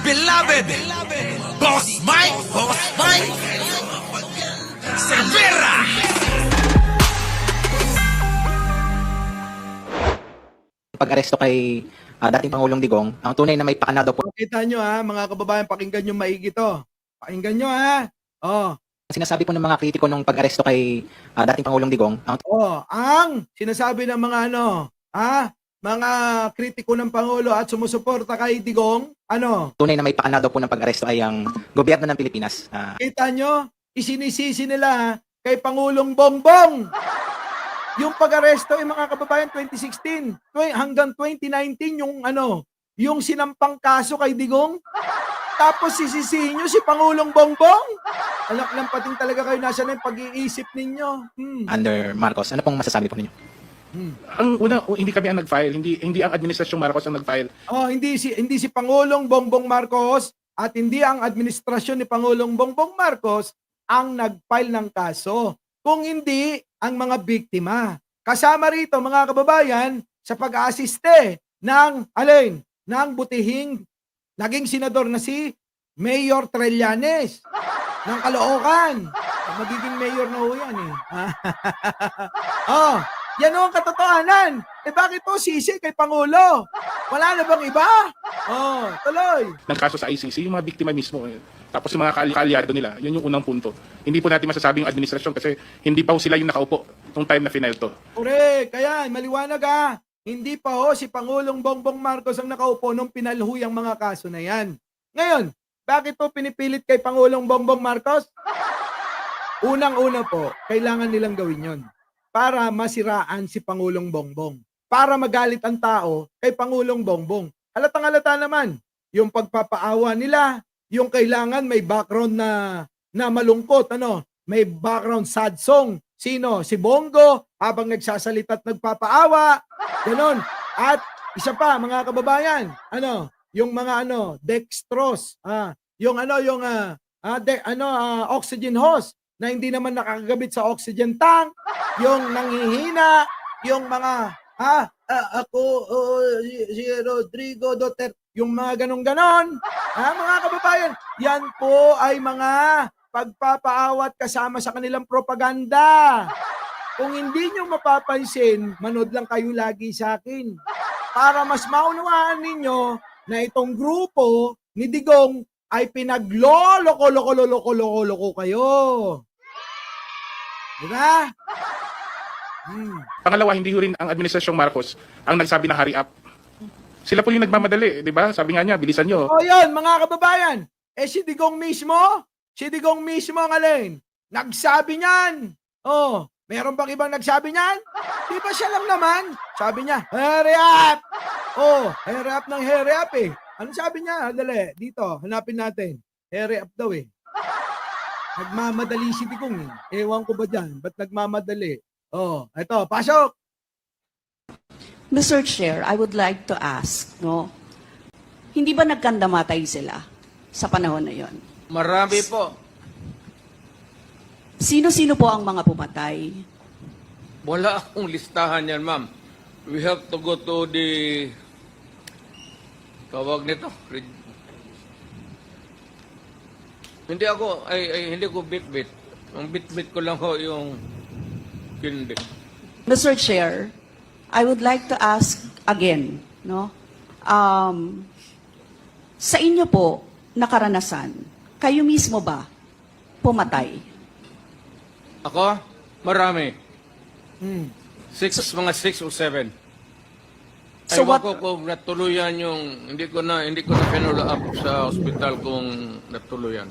beloved Boss Mike Cervera. Pag-aresto kay dating Pangulong Digong, ang tunay na may pakanado po. Kita nyo ha, mga kababayan, pakinggan nyo maigi to. Pakinggan nyo ha. Oh, Sinasabi po ng mga kritiko nung pag-aresto kay dating Pangulong Digong, ang ang sinasabi ng mga mga kritiko ng Pangulo at sumusuporta kay Digong, tunay na may pakanado po ng pag-aresto ay ang gobyerno ng Pilipinas. kita nyo, isinisisi nila kay Pangulong Bongbong. Yung pag-aresto ay mga kababayan 2016 hanggang 2019 yung sinampang kaso kay Digong. Tapos sisisihin nyo si Pangulong Bongbong. Anak lang pating talaga kayo, nasa na yung pag-iisip ninyo. Under Marcos. Ano pong masasabi po ninyo? Ang una, hindi kami ang nag-file, hindi ang administrasyong Marcos ang nag-file. Hindi si Pangulong Bongbong Marcos at hindi ang administrasyon ni Pangulong Bongbong Marcos ang nag-file ng kaso. Kung hindi ang mga biktima. Kasama rito mga kababayan sa pag-aasiste ng butihing naging senador na si Mayor Trillanes ng Caloocan. Magiging mayor na ho yan eh. Yan ang katotohanan. Bakit po sisi kay Pangulo? Wala na bang iba? Tuloy. Ng kaso sa ICC, yung mga biktima mismo. Tapos yung mga kaalyado nila, yun yung unang punto. Hindi po natin masasabi yung administrasyon kasi hindi pa ho sila yung nakaupo nung time na final to. Correct. Kaya maliwanag hindi pa ho si Pangulong Bongbong Marcos ang nakaupo nung pinalhuyang mga kaso na yan. Ngayon, bakit po pinipilit kay Pangulong Bongbong Marcos? Unang-una po, kailangan nilang gawin yon para masiraan si Pangulong Bongbong. Para magalit ang tao kay Pangulong Bongbong. Halatang-halata naman, yung pagpapaawa nila, yung kailangan may background na malungkot, may background sad song. Sino? Si Bongo habang nagsasalita at nagpapaawa. Ganon. At isa pa mga kababayan, yung mga dextrose, oxygen hose na hindi naman nakakagabit sa oxygen tank, yung nanghihina, yung mga si Rodrigo Duterte, yung mga ganon-ganon. Mga kababayan, yan po ay mga pagpapaawat kasama sa kanilang propaganda. Kung hindi nyo mapapansin, manood lang kayo lagi sa akin. Para mas maunawaan ninyo na itong grupo ni Digong ay pinagloloko-loko kayo. Diba? Pangalawa, hindi rin ang administrasyong Marcos ang nagsabi na hurry up. Sila po yung nagmamadali, di ba? Sabi nga niya, bilisan nyo. Yan, mga kababayan. Si Digong mismo ang nagsabi niyan. Meron bang ibang nagsabi niyan? Di ba siya lang naman? Sabi niya, hurry up! Hurry up ng hurry up eh. Ano sabi niya? Dali, dito, hanapin natin. Hurry up daw eh. Nagmamadali si Digong eh. Ewan ko ba dyan? Ba't nagmamadali? Ito, pasok! Mr. Chair, I would like to ask, hindi ba nagkandamatay sila sa panahon na yon? Marami po. Sino-sino po ang mga pumatay? Wala akong listahan yan, ma'am. We have to go to the tawag nito. Hindi ko bit-bit. Ang bit-bit ko lang ho yung kindi. Mr. Chair, I would like to ask again, sa inyo po na karanasan, kayo mismo ba pumatay? Ako? Marami. Mga 6 o 7. So Ewan what- ko kung natuluyan yung, hindi ko na pinula up sa ospital kung natuluyan.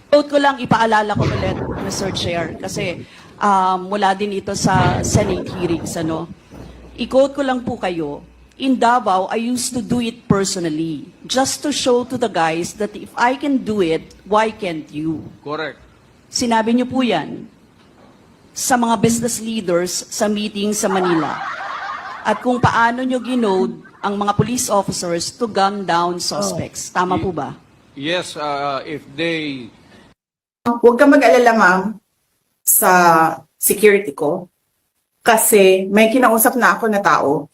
Quote ko lang, ipaalala ko ulit, Mr. Chair, kasi mula din ito sa Senate hearings, I-quote ko lang po kayo, in Davao, I used to do it personally, just to show to the guys that if I can do it, why can't you? Correct. Sinabi niyo po yan sa mga business leaders sa meeting sa Manila. At kung paano niyo ginode ang mga police officers to gun down suspects. Tama po ba? Yes, if they... Huwag kang mag-alala, ma'am, sa security ko. Kasi may kinausap na ako na tao.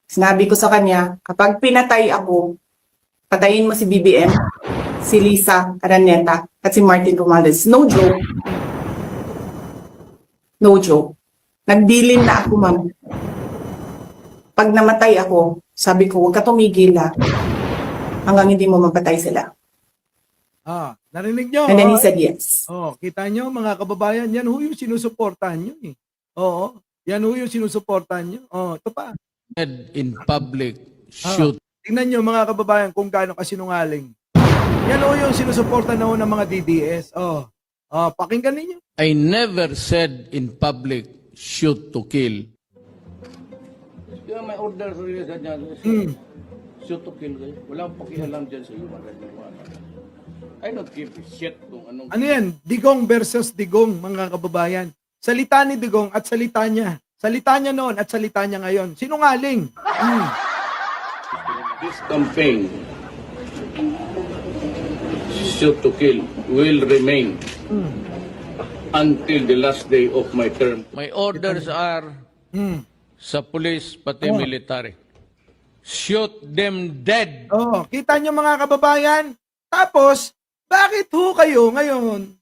Sinabi ko sa kanya, kapag pinatay ako, patayin mo si BBM, si Lisa Araneta, at si Martin Romualdez. No joke. No joke. Nagdilin na ako, ma'am. Pag namatay ako, sabi ko, huwag ka tumigil ha, hanggang hindi mo mapatay sila. Narinig nyo? And then he said yes. Kita nyo mga kababayan, yan ho yung sinusuportahan nyo eh. Oo, yan ho yung sinusuportahan nyo. Ito pa. In public, shoot. Tingnan nyo mga kababayan kung gaano kasinungaling. Yan ho yung sinusuportahan na ho ng mga DDS. Pakinggan ninyo. I never said in public, shoot to kill. Kaya may order rin ganyan. Shoot to kill. Walang pakialam dyan sa iyo. I don't give a shit kung anong... Ano yan? Digong versus Digong, mga kababayan. Salita ni Digong at salita niya. Salita niya noon at salita niya ngayon. Sinungaling. This campaign, shoot to kill, will remain until the last day of my term. My orders are sa police pati military. Shoot them dead. Kita nyo mga kababayan? Tapos, bakit ho kayo ngayon?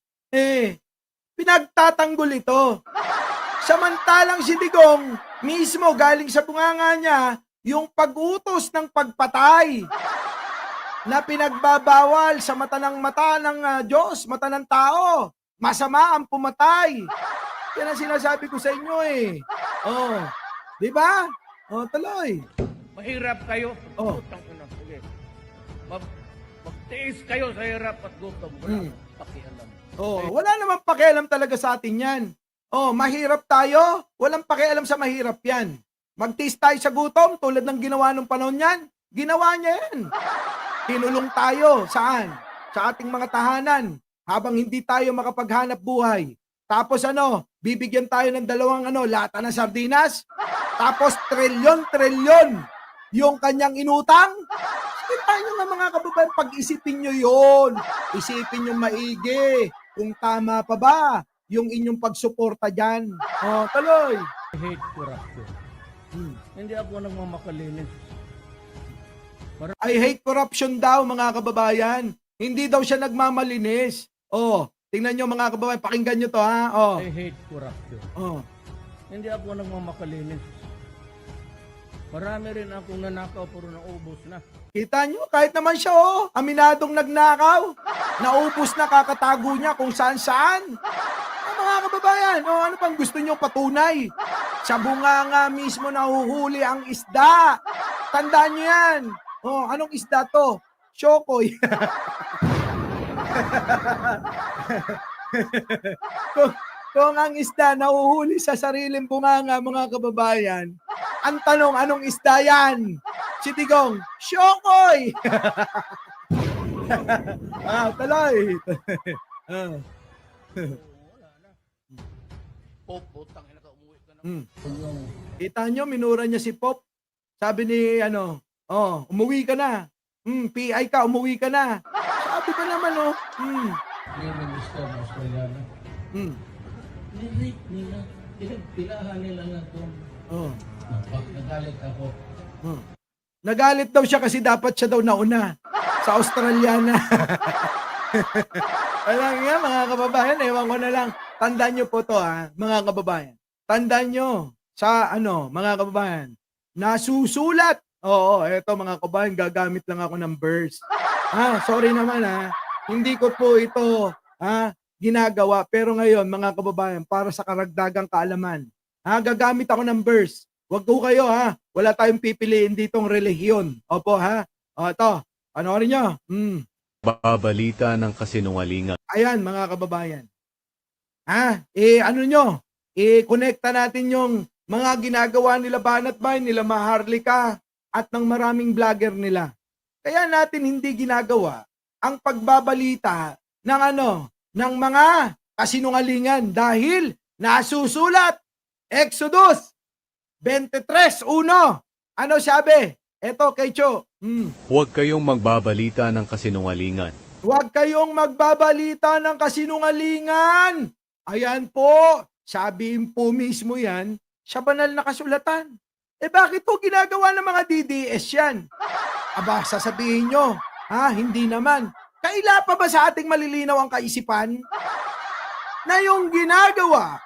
Pinagtatanggol ito. Samantalang si Digong, mismo galing sa bunganga niya, yung pag-utos ng pagpatay na pinagbabawal sa mata ng Diyos, mata ng tao. Masama ang pumatay. Yan ang sinasabi ko sa inyo eh. Di ba? Tuloy. Mahirap kayo. Oh. Sige. Magtiis kayo sa hirap at gutom. Wala pakialam. Wala namang pakialam talaga sa atin yan. Mahirap tayo, walang pakialam sa mahirap yan. Magtiis tayo sa gutom tulad ng ginawa nung panahon yan. Ginawa niya yan. Kinulong tayo. Saan? Sa ating mga tahanan. Habang hindi tayo makapaghanap buhay. Tapos bibigyan tayo ng dalawang lata ng sardinas. Tapos trilyon yung kanyang inutang. Sige tayo nga mga kababayan, pag-isipin nyo yun. Isipin nyo maigi kung tama pa ba yung inyong pagsuporta dyan. Tuloy. I hate corruption. Hindi ako nagmamakalinis. I hate corruption daw mga kababayan. Hindi daw siya nagmamalinis. Tingnan nyo mga kababayan, pakinggan nyo to ha. I hate corruption. Hindi ako nagmamakalinis. Marami rin akong nanakaw pero naubos na. Kita nyo, kahit naman siya aminadong nagnakaw. Naubos na, kakatago niya kung saan-saan. Mga kababayan, ano pang gusto nyo patunay? Sa bunganga mismo nahuhuli ang isda. Tandaan nyo yan. Anong isda to? Shokoy. kung ang isda nahuhuli sa sariling bunganga, mga kababayan, ang tanong, anong isda yan? Si Digong, Shokoy! Tuloy. Pop, putang ina ka, umuwi ka na. Kita nyo, minura niya si Pop. Sabi ni, umuwi ka na. PI ka, umuwi ka na. Sabi ba naman, Yung minister ng Australiana. Nirate nila. Pilahan nila na ito. Nagalit ako. Nagalit daw siya kasi dapat siya daw nauna sa Australiana. Alam nga mga kababayan, ewan ko na lang. Tandaan nyo po to mga kababayan. Tandaan nyo sa mga kababayan, nasusulat. Eto mga kababayan, gagamit lang ako ng verse. Sorry naman hindi ko po ito ginagawa. Pero ngayon mga kababayan, para sa karagdagang kaalaman, gagamit ako ng verse. Wag ko kayo wala tayong pipiliin ditong relihiyon. Opo ito, panoorin nyo. Babalita ng kasinungalingan. Ayan mga kababayan. Konekta natin yung mga ginagawa nila Banat Bay, nila Maharlika, at ng maraming vlogger nila. Kaya natin hindi ginagawa ang pagbabalita ng mga kasinungalingan dahil nasusulat Exodus 23:1. Ano sabi? Eto kay Cho. Huwag kayong magbabalita ng kasinungalingan. Huwag kayong magbabalita ng kasinungalingan. Ayan po. Sabi po mismo yan sa banal na kasulatan. Bakit po ginagawa ng mga DDS yan? Sasabihin nyo, Hindi naman. Kaila pa ba sa ating malilinaw ang kaisipan na yung ginagawa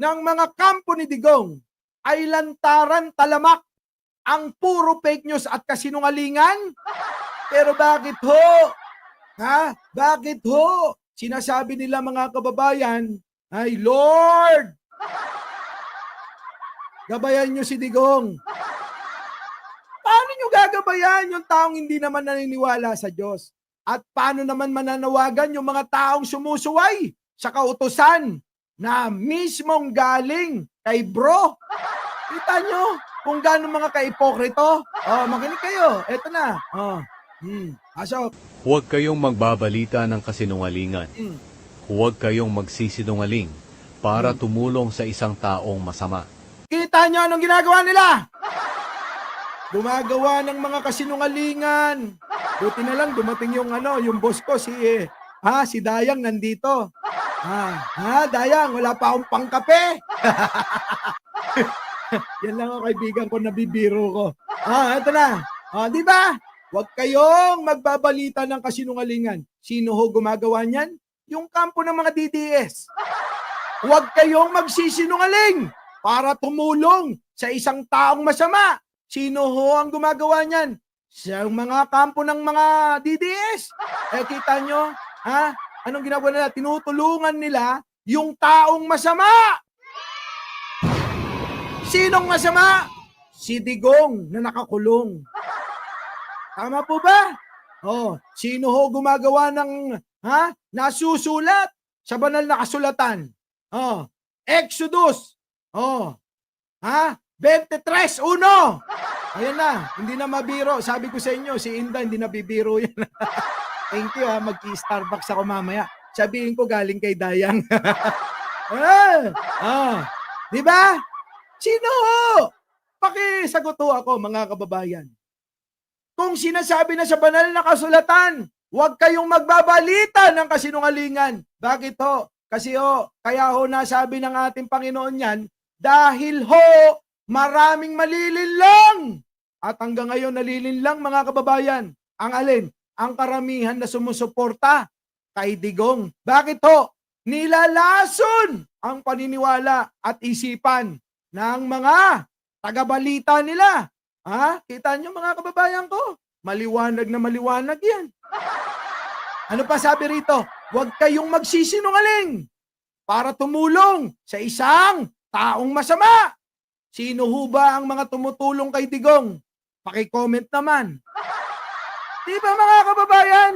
ng mga kampo ni Digong ay lantaran talamak ang puro fake news at kasinungalingan? Pero bakit ho? Bakit ho? Sinasabi nila mga kababayan, ay Lord, gabayan nyo si Digong. Paano nyo gagabayan yung taong hindi naman naniniwala sa Diyos? At paano naman mananawagan yung mga taong sumusuway sa kautusan na mismong galing kay bro? Kita nyo kung gaano mga kaipokrito? Makinig kayo. Eto na. Asok. Huwag kayong magbabalita ng kasinungalingan. Huwag kayong magsisinungaling para tumulong sa isang taong masama. Kita nyo anong ginagawa nila? Gumagawa ng mga kasinungalingan. Buti na lang dumating yung yung boss ko si Dayang nandito. Dayang, wala pa akong pangkape. Yan lang ang kaibigan ko, nabibiro ko. Ito na. Di ba? Huwag kayong magbabalita ng kasinungalingan. Sino ho gumagawa niyan? Yung kampo ng mga DDS. Huwag kayong magsisinungaling para tumulong sa isang taong masama. Sino ho ang gumagawa niyan? Sa mga kampo ng mga DDS. Kita nyo, anong ginagawa nila? Tinutulungan nila yung taong masama. Sinong masama? Si Digong na nakakulong. Tama po ba? Sino ho gumagawa ng nasusulat sa banal na kasulatan? Exodus. 23:1. Ayan na, hindi na mabiro. Sabi ko sa inyo, si Inda hindi nabibiro yan. Thank you mag-Starbucks ako mamaya. Sabihin ko galing kay Dayang. Di ba? Sino ho? Pakisagot ho ako mga kababayan. Kung sinasabi na sa banal na kasulatan, huwag kayong magbabalita ng kasinungalingan. Bakit ho? Kasi kaya ho nasabi ng ating Panginoon yan, dahil ho, maraming malilinlang. At hanggang ngayon nalilinlang mga kababayan. Ang alin? Ang karamihan na sumusuporta kay Digong. Bakit ho? Nilalason ang paniniwala at isipan ng mga tagabalita nila. Kita nyo mga kababayan ko? Maliwanag na maliwanag yan. Ano pa sabi rito? Huwag kayong magsisinungaling para tumulong sa isang taong masama. Sino ho ba ang mga tumutulong kay Digong? Paki-comment naman. Di ba mga kababayan?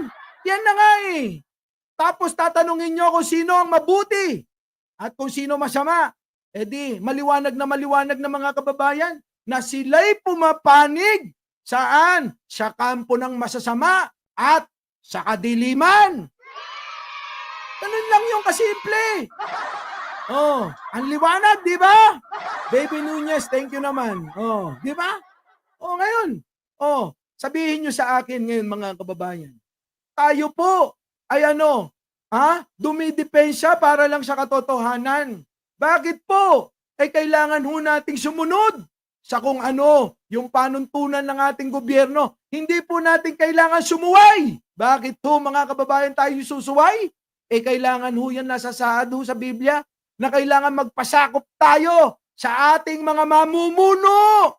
Yan na nga eh. Tapos tatanungin nyo kung sino ang mabuti at kung sino masama. Di, maliwanag na mga kababayan na sila'y pumapanig saan? Sa kampo ng masasama at sa kadiliman. Ganun lang yung kasimple. Ang liwanag, di ba? Baby Nunez, thank you naman. Di ba? Ngayon. Sabihin nyo sa akin ngayon mga kababayan. Tayo po ay dumidepensya para lang sa katotohanan. Bakit po? Kailangan ho nating sumunod sa kung ano yung panuntunan ng ating gobyerno. Hindi po natin kailangan sumuway. Bakit ho mga kababayan tayo susuway? Kailangan ho yan nasa saad ho sa Biblia na kailangan magpasakop tayo sa ating mga mamumuno.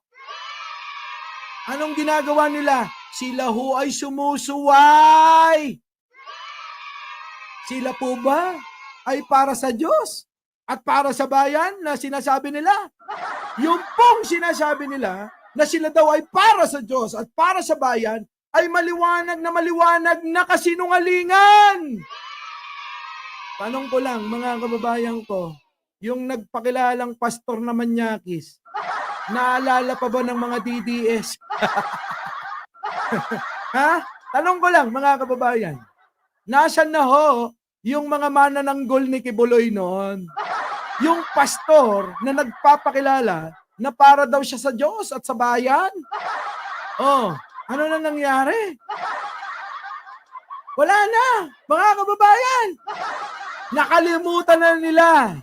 Anong ginagawa nila? Sila ho ay sumusuway. Sila po ba ay para sa Diyos at para sa bayan na sinasabi nila? Yung pong sinasabi nila na sila daw ay para sa Diyos at para sa bayan ay maliwanag na kasinungalingan. Tanong ko lang mga kababayan ko, yung nagpakilalang pastor na Manyakis, naalala pa ba ng mga DDS? Tanong ko lang mga kababayan, nasan na ho yung mga manananggol ni Kibuloy noon? Yung pastor na nagpapakilala na para daw siya sa Diyos at sa bayan? Ano na nangyari? Wala na, mga kababayan. Nakalimutan na nila.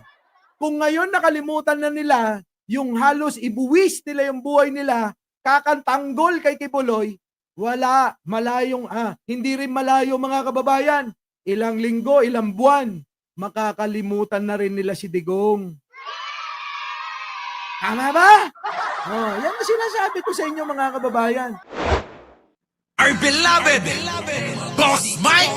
Kung ngayon nakalimutan na nila, yung halos ibuwis nila yung buhay nila, kakantanggol kay Kibuloy, Wala. Malayong, hindi rin malayo mga kababayan. Ilang linggo, ilang buwan, makakalimutan na rin nila si Digong. Tama ba? Oh, yan ang sinasabi ko sa inyo mga kababayan. Our beloved Boss Mike.